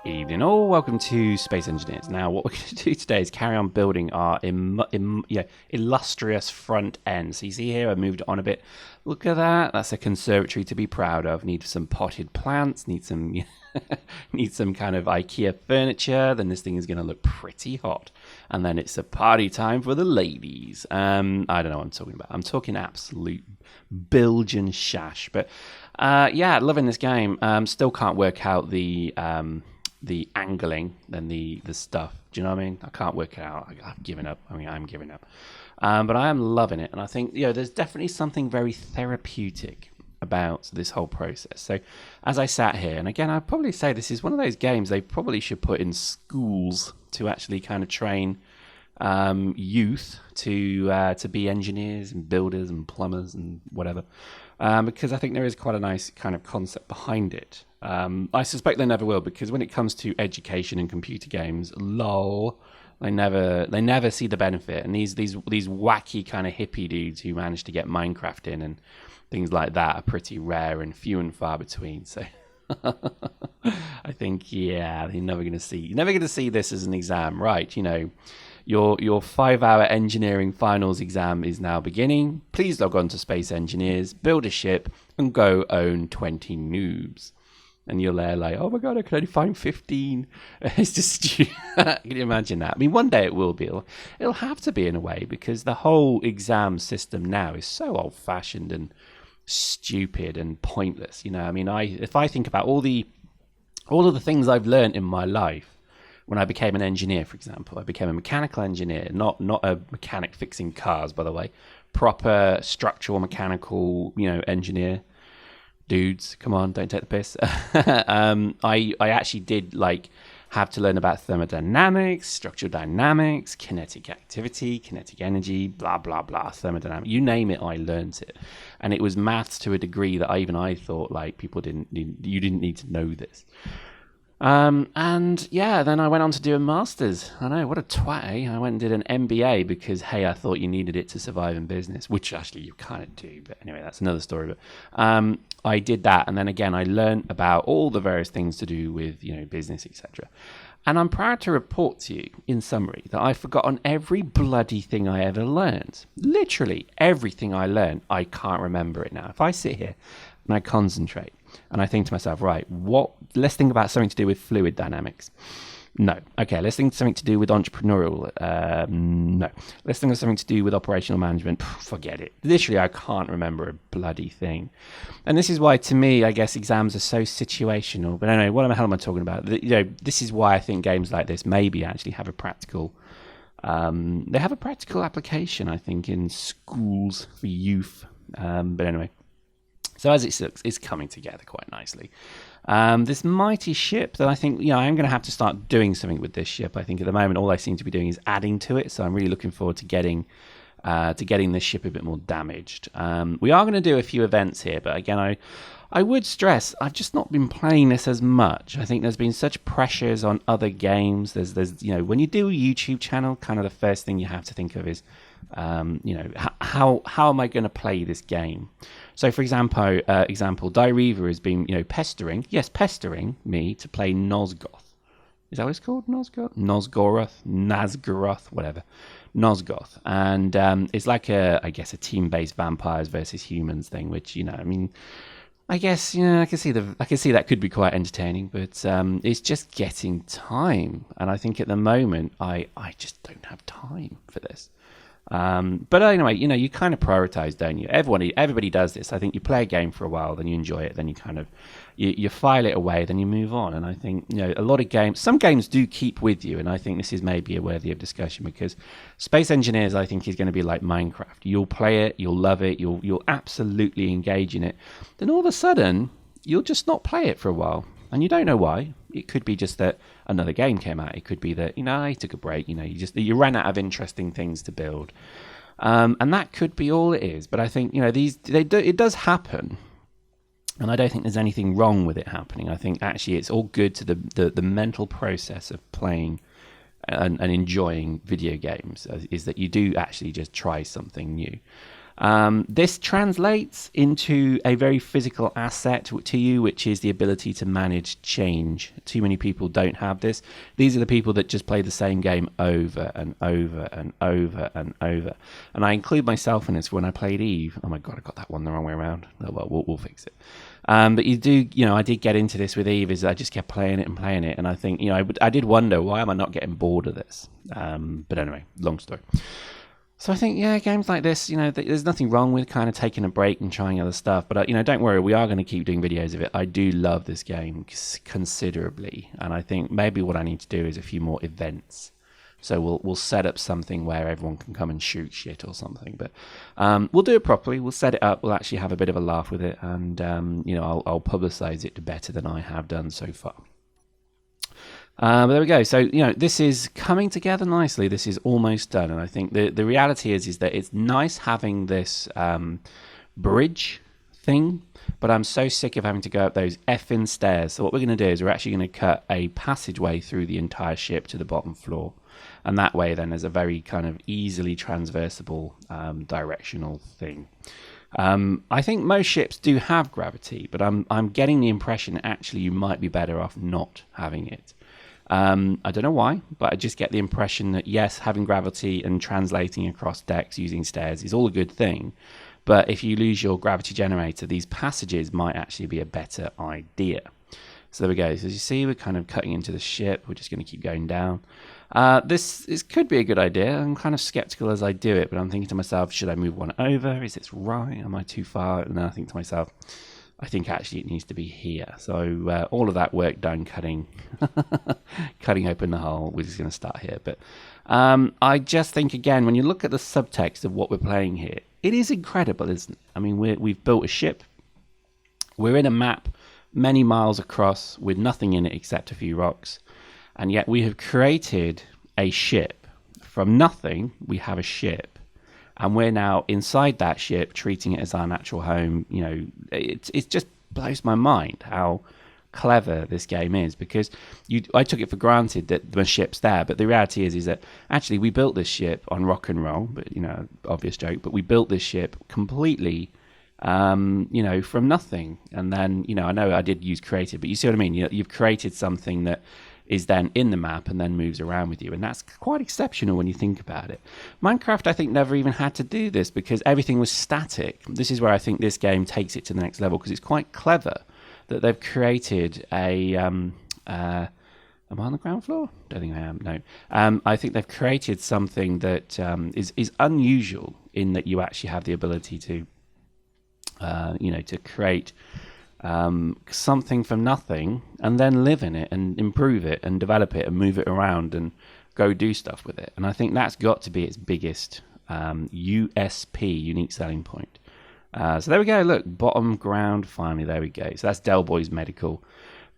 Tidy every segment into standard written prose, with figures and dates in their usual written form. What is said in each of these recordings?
Evening all, welcome to Space Engineers. Now what we're going to do today is carry on building our illustrious front end. So you see here I moved it on a bit. Look at that, that's a conservatory to be proud of. Need some potted plants, need some need some kind of IKEA furniture, then this thing is going to look pretty hot. And then it's a party time for the ladies. I don't know what I'm talking about. I'm talking absolute Belgian shash. But yeah, loving this game. Still can't work out the angling and the stuff. Do you know what I mean? I can't work it out. I've given up. I'm giving up. But I am loving it. And I think, there's definitely something very therapeutic about this whole process. So as I sat here, and again, I'd probably say this is one of those games they probably should put in schools to actually kind of train youth to be engineers and builders and plumbers and whatever. Because I think there is quite a nice kind of concept behind it. I suspect they never will, because when it comes to education and computer games, lol, they never see the benefit. And these wacky kind of hippie dudes who manage to get Minecraft in and things like that are pretty rare and few and far between. So I think, yeah, you're never going to see this as an exam, right? Your 5-hour engineering finals exam is now beginning. Please log on to Space Engineers, build a ship, and go own 20 noobs. And you're there like, oh my god, I can only find 15. It's just, can you imagine that? I mean, one day it will be. It'll have to be in a way, because the whole exam system now is so old-fashioned and stupid and pointless. I mean, if I think about all of the things I've learned in my life, when I became an engineer, for example, I became a mechanical engineer, not a mechanic fixing cars, by the way, proper structural mechanical, engineer. Dudes, come on, don't take the piss. I actually did have to learn about thermodynamics, structural dynamics, kinetic activity, kinetic energy, blah, blah, blah, thermodynamics. You name it, I learned it. And it was maths to a degree that I thought you didn't need to know this. And yeah, then I went on to do a master's. I know, what a twat, eh? I went and did an MBA because, hey, I thought you needed it to survive in business, which actually you kind of do. But anyway, that's another story. But I did that. And then again, I learned about all the various things to do with, business, etc. And I'm proud to report to you, in summary, that I've forgotten every bloody thing I ever learned. Literally everything I learned, I can't remember it now. If I sit here and I concentrate, and I think to myself, right, let's think about something to do with fluid dynamics. No. Okay, let's think something to do with entrepreneurial. No. Let's think of something to do with operational management. Forget it. Literally, I can't remember a bloody thing. And this is why, to me, I guess exams are so situational. But anyway, what the hell am I talking about? This is why I think games like this maybe actually have a practical... they have a practical application, I think, in schools for youth. But anyway... So as it looks, it's coming together quite nicely. This mighty ship that I think, I'm going to have to start doing something with this ship. I think at the moment, all I seem to be doing is adding to it. So I'm really looking forward to getting this ship a bit more damaged. We are going to do a few events here, but again, I would stress, I've just not been playing this as much. I think there's been such pressures on other games. There's when you do a YouTube channel, kind of the first thing you have to think of is, how am I going to play this game? So, for example, Direva has been, pestering me to play Nosgoth. Is that what it's called? Nosgoth? Nazgoroth, whatever. Nosgoth. And it's like I guess a team-based vampires versus humans thing, which, I guess, I can see that could be quite entertaining, but it's just getting time. And I think at the moment, I just don't have time for this. But anyway, you kind of prioritize, don't you? Everybody does this. I think you play a game for a while, then you enjoy it, then you kind of you file it away, then you move on. And I think a lot of games, some games do keep with you, and I think this is maybe worthy of discussion, because Space Engineers, I think, is going to be like Minecraft. You'll play it, you'll love it, you'll absolutely engage in it. Then all of a sudden, you'll just not play it for a while, and you don't know why. It could be just that another game came out. It could be that you took a break. You ran out of interesting things to build, and that could be all it is. But I think it does happen, and I don't think there's anything wrong with it happening. I think actually it's all good to the mental process of playing and enjoying video games. Is that you do actually just try something new. This translates into a very physical asset to you, which is the ability to manage change. Too many people don't have this. These are the people that just play the same game over and over and over and over. And I include myself in this. When I played Eve, oh my god, I got that one the wrong way around. Oh, well, we'll fix it. But you do, I did get into this with Eve. Is I just kept playing it, and I think, I did wonder, why am I not getting bored of this? But anyway, long story. So I think, games like this, there's nothing wrong with kind of taking a break and trying other stuff. But, don't worry, we are going to keep doing videos of it. I do love this game considerably. And I think maybe what I need to do is a few more events. So we'll set up something where everyone can come and shoot shit or something. But we'll do it properly. We'll set it up. We'll actually have a bit of a laugh with it. And, I'll publicize it better than I have done so far. But there we go. So, this is coming together nicely. This is almost done. And I think the reality is that it's nice having this bridge thing, but I'm so sick of having to go up those effing stairs. So what we're going to do is we're actually going to cut a passageway through the entire ship to the bottom floor. And that way then there's a very kind of easily transversable directional thing. I think most ships do have gravity, but I'm getting the impression actually you might be better off not having it. I don't know why, but I just get the impression that yes, having gravity and translating across decks using stairs is all a good thing. But if you lose your gravity generator, these passages might actually be a better idea. So there we go. So as you see, we're kind of cutting into the ship. We're just going to keep going down. This could be a good idea. I'm kind of skeptical as I do it, but I'm thinking to myself, should I move one over? Is this right? Am I too far? And then I think to myself, I think actually it needs to be here. So all of that work done cutting open the hull, we're just going to start here. But I just think, again, when you look at the subtext of what we're playing here, it is incredible, isn't it? I mean, we've built a ship. We're in a map many miles across with nothing in it except a few rocks. And yet we have created a ship. From nothing, we have a ship. And we're now inside that ship, treating it as our natural home. It just blows my mind how clever this game is, because I took it for granted that the ship's there, but the reality is that actually we built this ship on rock and roll. But obvious joke. But we built this ship completely, from nothing. And then I know I did use creative, but you see what I mean. You've created something that is then in the map and then moves around with you, and that's quite exceptional when you think about it. Minecraft, I think, never even had to do this because everything was static. This is where I think this game takes it to the next level, because it's quite clever that they've created a am I on the ground floor? Don't think I am. No. I think they've created something that is unusual in that you actually have the ability to to create something from nothing and then live in it and improve it and develop it and move it around and go do stuff with it. And I think that's got to be its biggest USP, unique selling point. So there we go. Look, bottom ground. Finally, there we go. So that's Del Boy's medical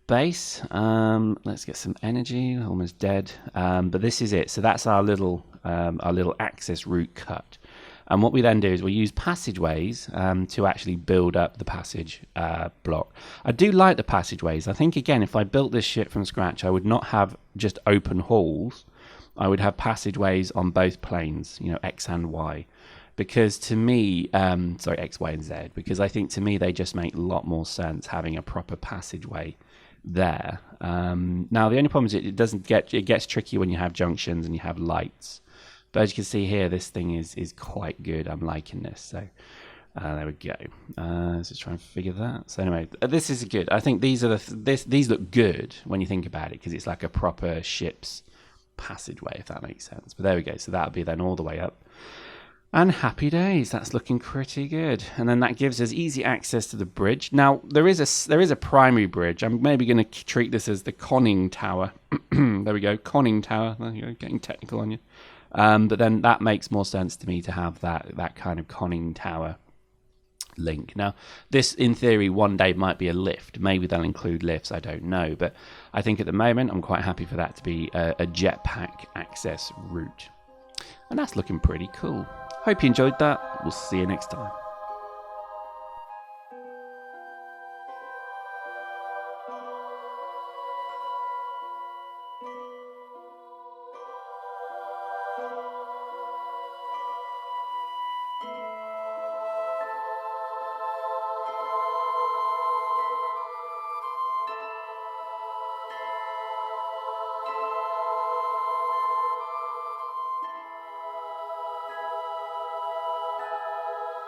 base. Let's get some energy. Almost dead. But this is it. So that's our little access route cut. And what we then do is we use passageways to actually build up the passage block. I do like the passageways. I think, again, if I built this ship from scratch, I would not have just open halls. I would have passageways on both planes, X and Y. Because to me, X, Y, and Z. Because I think to me they just make a lot more sense having a proper passageway there. Now, the only problem is it gets tricky when you have junctions and you have lights. But as you can see here, this thing is quite good. I'm liking this. So there we go. Let's just try and figure that. So anyway, this is good. I think these look good when you think about it, because it's like a proper ship's passageway, if that makes sense. But there we go. So that'll be then all the way up. And happy days. That's looking pretty good. And then that gives us easy access to the bridge. Now, there is a primary bridge. I'm maybe going to treat this as the conning tower. There we go. Conning tower. There you go. Getting technical on you. But then that makes more sense to me to have that kind of conning tower link. Now, this, in theory, one day might be a lift. Maybe they'll include lifts. I don't know. But I think at the moment, I'm quite happy for that to be a jetpack access route. And that's looking pretty cool. Hope you enjoyed that. We'll see you next time.